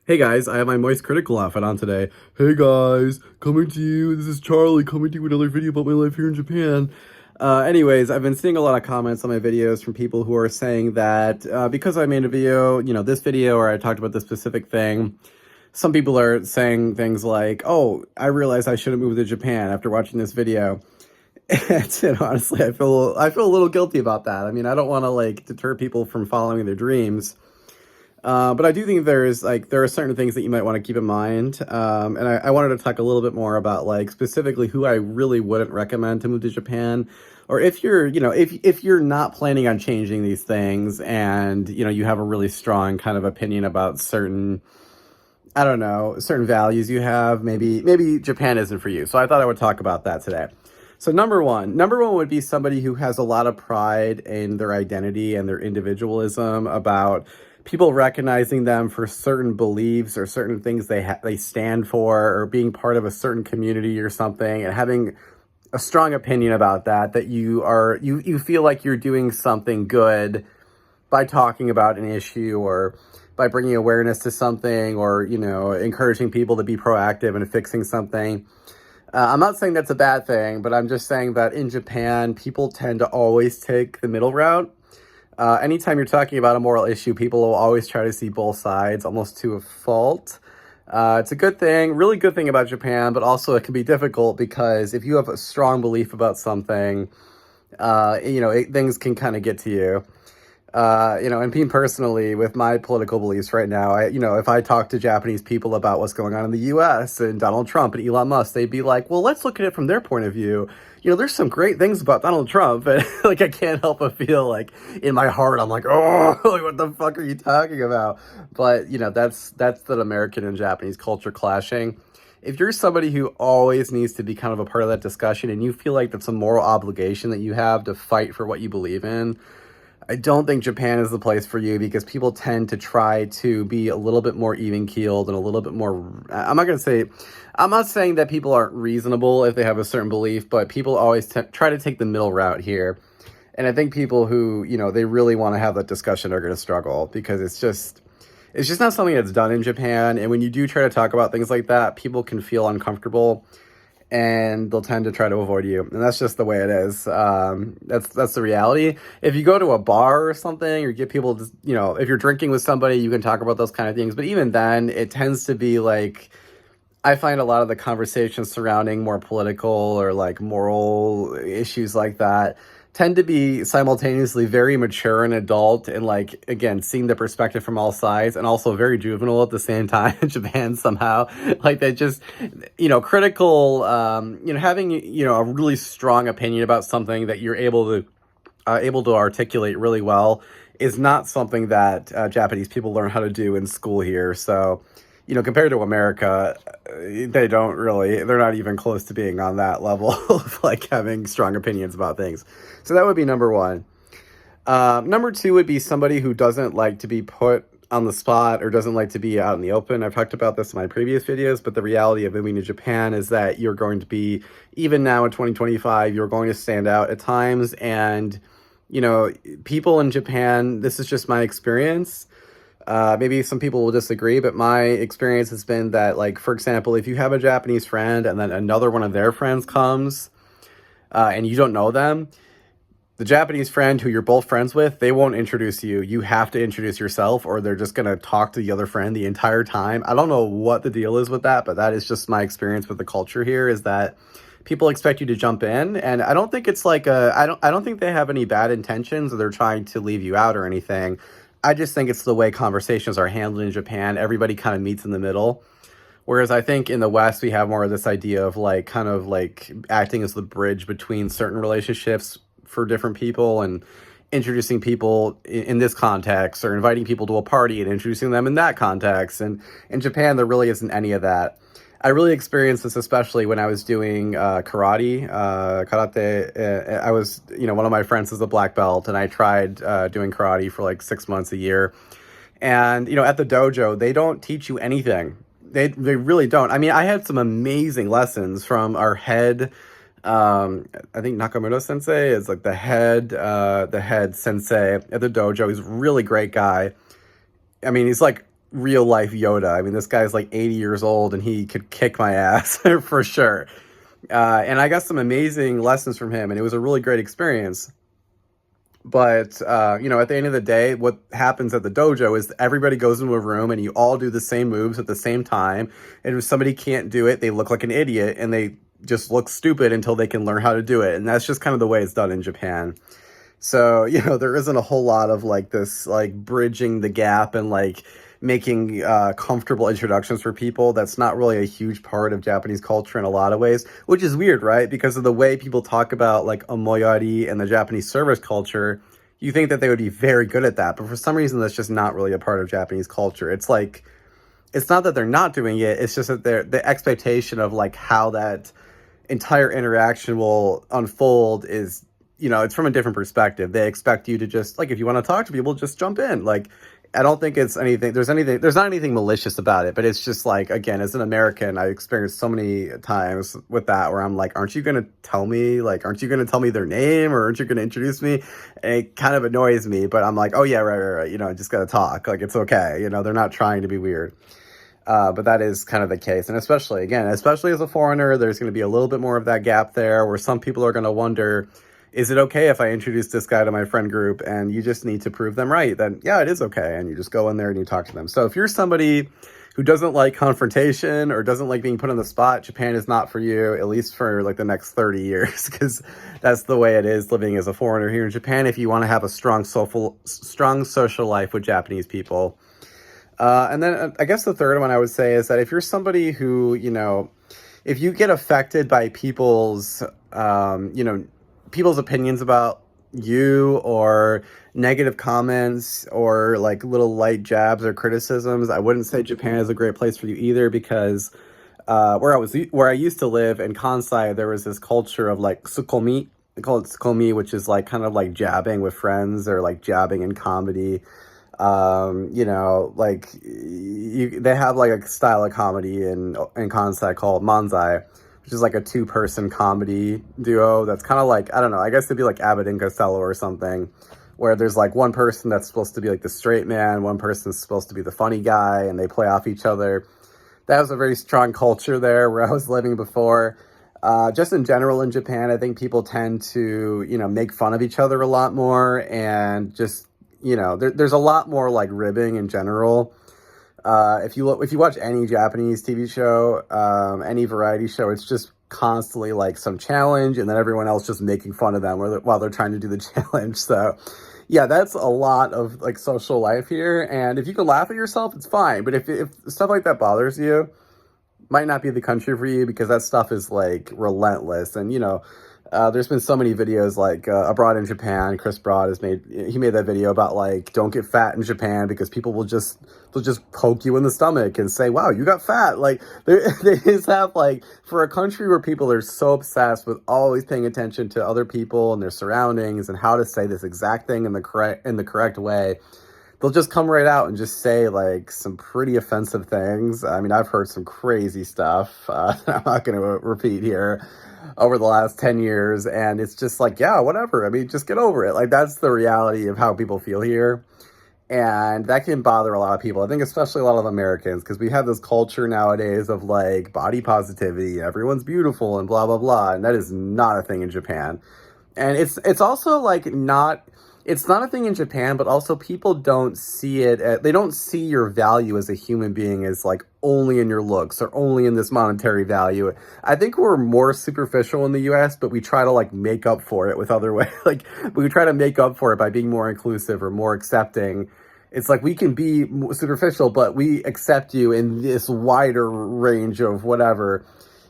Hey guys, I have my Moist Critical outfit on today. Hey guys, coming to you. This is Charlie coming to you with another video about my life here in Japan. Anyways, I've been seeing a lot of comments on my videos from people who are saying that because I made a video, this video, or I talked about this specific thing, some people are saying things like, oh, I realized I shouldn't move to Japan after watching this video. And honestly, I feel a little guilty about that. I mean, I don't want to like deter people from following their dreams. But I do think there are certain things that you might want to keep in mind. And I wanted to talk a little bit more about like specifically who I really wouldn't recommend to move to Japan. Or if you're, if you're not planning on changing these things and, you have a really strong kind of opinion about certain, I don't know, certain values you have, maybe Japan isn't for you. So I thought I would talk about that today. So number one would be somebody who has a lot of pride in their identity and their individualism, about people recognizing them for certain beliefs or certain things they stand for, or being part of a certain community or something, and having a strong opinion about that you feel like you're doing something good by talking about an issue, or by bringing awareness to something, or encouraging people to be proactive and fixing something. I'm not saying that's a bad thing, but I'm just saying that in Japan, people tend to always take the middle route. Anytime you're talking about a moral issue, people will always try to see both sides, almost to a fault. It's a good thing, really good thing about Japan, but also it can be difficult because if you have a strong belief about something, things can kind of get to you. And me personally, with my political beliefs right now, if I talk to Japanese people about what's going on in the U.S. and Donald Trump and Elon Musk, they'd be like, well, let's look at it from their point of view. There's some great things about Donald Trump, and like, I can't help but feel like in my heart, I'm like, oh, like, what the fuck are you talking about? But, that's the American and Japanese culture clashing. If you're somebody who always needs to be kind of a part of that discussion, and you feel like that's a moral obligation that you have to fight for what you believe in, I don't think Japan is the place for you, because people tend to try to be a little bit more even keeled and a little bit more. I'm not saying that people aren't reasonable if they have a certain belief, but people always try to take the middle route here. And I think people who, they really want to have that discussion are going to struggle, because it's just not something that's done in Japan. And when you do try to talk about things like that, people can feel uncomfortable, and they'll tend to try to avoid you, and that's just the way it is. That's the reality. If you go to a bar or something, or get people to, if you're drinking with somebody, you can talk about those kind of things. But even then, it tends to be like, I find a lot of the conversations surrounding more political or like moral issues like that tend to be simultaneously very mature and adult, and like, again, seeing the perspective from all sides, and also very juvenile at the same time in Japan somehow. Like, they just, critical, having, a really strong opinion about something that you're able to articulate really well is not something that Japanese people learn how to do in school here. So, compared to America, they're not even close to being on that level of like having strong opinions about things. So that would be number one. Number two would be somebody who doesn't like to be put on the spot, or doesn't like to be out in the open. I've talked about this in my previous videos, but the reality of moving to Japan is that you're going to be, even now in 2025, you're going to stand out at times. And, people in Japan, this is just my experience. Maybe some people will disagree, but my experience has been that, like, for example, if you have a Japanese friend and then another one of their friends comes, and you don't know them, the Japanese friend who you're both friends with, they won't introduce you. You have to introduce yourself, or they're just going to talk to the other friend the entire time. I don't know what the deal is with that, but that is just my experience with the culture here, is that people expect you to jump in. And I don't think it's like I don't think they have any bad intentions, or they're trying to leave you out or anything. I just think it's the way conversations are handled in Japan. Everybody kind of meets in the middle. Whereas I think in the West, we have more of this idea of like, kind of like acting as the bridge between certain relationships for different people, and introducing people in this context, or inviting people to a party and introducing them in that context. And in Japan, there really isn't any of that. I really experienced this, especially when I was doing karate. I was, one of my friends is a black belt, and I tried doing karate for like 6 months, a year. And, at the dojo, they don't teach you anything. They really don't. I mean, I had some amazing lessons from our head. I think Nakamura Sensei is like the head sensei at the dojo. He's a really great guy. I mean, he's like real life Yoda. I mean, this guy's like 80 years old and he could kick my ass for sure. And I got some amazing lessons from him, and it was a really great experience. But at the end of the day, what happens at the dojo is everybody goes into a room and you all do the same moves at the same time. And if somebody can't do it, they look like an idiot and they just look stupid until they can learn how to do it. And that's just kind of the way it's done in Japan. So, there isn't a whole lot of like this, like bridging the gap and like making comfortable introductions for people. That's not really a huge part of Japanese culture in a lot of ways, which is weird, right? Because of the way people talk about like omoyari and the Japanese service culture, you think that they would be very good at that. But for some reason, that's just not really a part of Japanese culture. It's like, it's not that they're not doing it. It's just that the expectation of like how that entire interaction will unfold is, it's from a different perspective. They expect you to just, like, if you want to talk to people, just jump in. Like, I don't think there's not anything malicious about it, but it's just like, again, as an American, I experienced so many times with that where I'm like, aren't you going to tell me their name, or aren't you going to introduce me? And it kind of annoys me, but I'm like, oh yeah, right. I just got to talk. Like, it's okay. They're not trying to be weird. But that is kind of the case. And especially as a foreigner, there's going to be a little bit more of that gap there where some people are going to wonder, is it okay if I introduce this guy to my friend group? And you just need to prove them right. Then, yeah, it is okay. And you just go in there and you talk to them. So if you're somebody who doesn't like confrontation or doesn't like being put on the spot, Japan is not for you, at least for like the next 30 years, because that's the way it is living as a foreigner here in Japan. If you want to have a strong social life with Japanese people. And then I guess the third one I would say is that if you're somebody who, if you get affected by people's opinions about you, or negative comments, or like little light jabs or criticisms, I wouldn't say Japan is a great place for you either, because where I used to live in Kansai, there was this culture of like tsukomi. They call it tsukomi, which is like kind of like jabbing with friends, or like jabbing in comedy. They have like a style of comedy in Kansai called manzai, which is like a 2-person comedy duo that's kind of like, I don't know, I guess it'd be like Abbott and Costello or something, where there's like one person that's supposed to be like the straight man, one person's supposed to be the funny guy, and they play off each other. That was a very strong culture there where I was living before. Just in general in Japan, I think people tend to, make fun of each other a lot more, and just, there's a lot more like ribbing in general. If you watch any Japanese TV show, any variety show, it's just constantly like some challenge, and then everyone else just making fun of them while they're trying to do the challenge. So yeah, that's a lot of like social life here. And if you can laugh at yourself, it's fine. But if stuff like that bothers you, might not be the country for you, because that stuff is like relentless. And there's been so many videos like Abroad in Japan. Chris Broad made that video about like, don't get fat in Japan, because people will just poke you in the stomach and say, wow, you got fat. Like they just have, like, for a country where people are so obsessed with always paying attention to other people and their surroundings and how to say this exact thing in the correct way, they'll just come right out and just say like some pretty offensive things. I mean, I've heard some crazy stuff. I'm not going to repeat here, over the last 10 years. And it's just like, yeah, whatever. I mean, just get over it. Like, that's the reality of how people feel here. And that can bother a lot of people. I think especially a lot of Americans, because we have this culture nowadays of like body positivity, everyone's beautiful and blah, blah, blah. And that is not a thing in Japan. And it's also like it's not a thing in Japan, but also people don't see it. They don't see your value as a human being as like only in your looks or only in this monetary value. I think we're more superficial in the US, but we try to like make up for it with other ways. Like we try to make up for it by being more inclusive or more accepting. It's like we can be superficial, but we accept you in this wider range of whatever.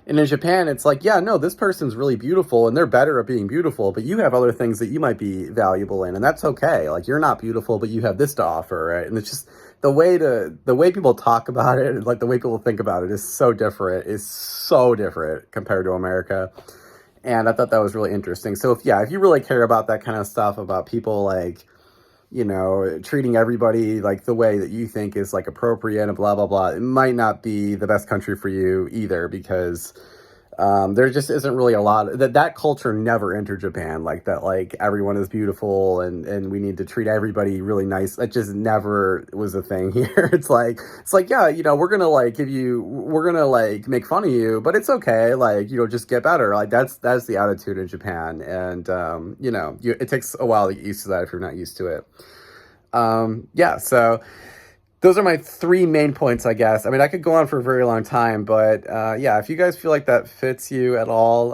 And in Japan, it's like, yeah, no, this person's really beautiful and they're better at being beautiful, but you have other things that you might be valuable in, and that's okay. Like, you're not beautiful, but you have this to offer, right? And it's just the way people talk about it, like the way people think about it is so different compared to America. And I thought that was really interesting. So if you really care about that kind of stuff, about people like, treating everybody like the way that you think is like appropriate and blah, blah, blah, it might not be the best country for you either, because There just isn't really a lot that culture never entered Japan, like that, like everyone is beautiful and we need to treat everybody really nice. That just never was a thing here. It's like, yeah, we're gonna like make fun of you, but it's okay, like, just get better. Like that's the attitude in Japan. And it takes a while to get used to that if you're not used to it. Yeah, so those are my three main points, I guess. I mean, I could go on for a very long time, but yeah, if you guys feel like that fits you at all,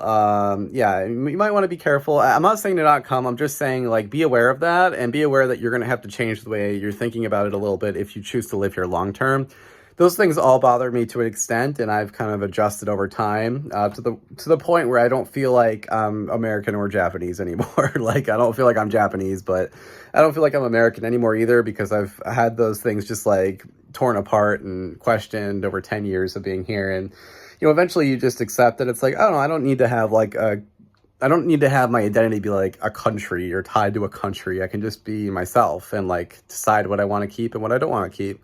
yeah, you might want to be careful. I'm not saying to not come. I'm just saying, like, be aware of that and be aware that you're going to have to change the way you're thinking about it a little bit if you choose to live here long term. Those things all bother me to an extent, and I've kind of adjusted over time to the point where I don't feel like I'm American or Japanese anymore. Like, I don't feel like I'm Japanese, but I don't feel like I'm American anymore either, because I've had those things just like torn apart and questioned over 10 years of being here. And eventually you just accept that it's like, oh, I don't need to have I don't need to have my identity be like a country or tied to a country. I can just be myself and like decide what I want to keep and what I don't want to keep.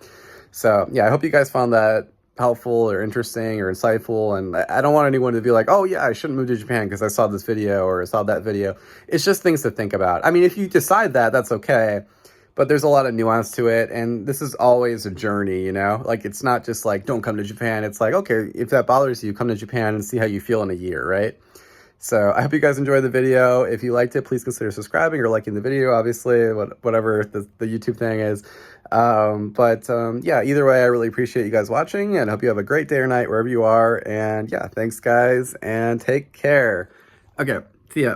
So yeah, I hope you guys found that helpful or interesting or insightful. And I don't want anyone to be like, oh yeah, I shouldn't move to Japan because I saw this video or I saw that video. It's just things to think about. I mean, if you decide that, that's okay. But there's a lot of nuance to it. And this is always a journey, Like, it's not just like, don't come to Japan. It's like, okay, if that bothers you, come to Japan and see how you feel in a year, right? So I hope you guys enjoyed the video. If you liked it, please consider subscribing or liking the video, obviously, whatever the YouTube thing is. Yeah, either way, I really appreciate you guys watching, and I hope you have a great day or night wherever you are. And yeah, thanks guys, and take care. Okay, see ya.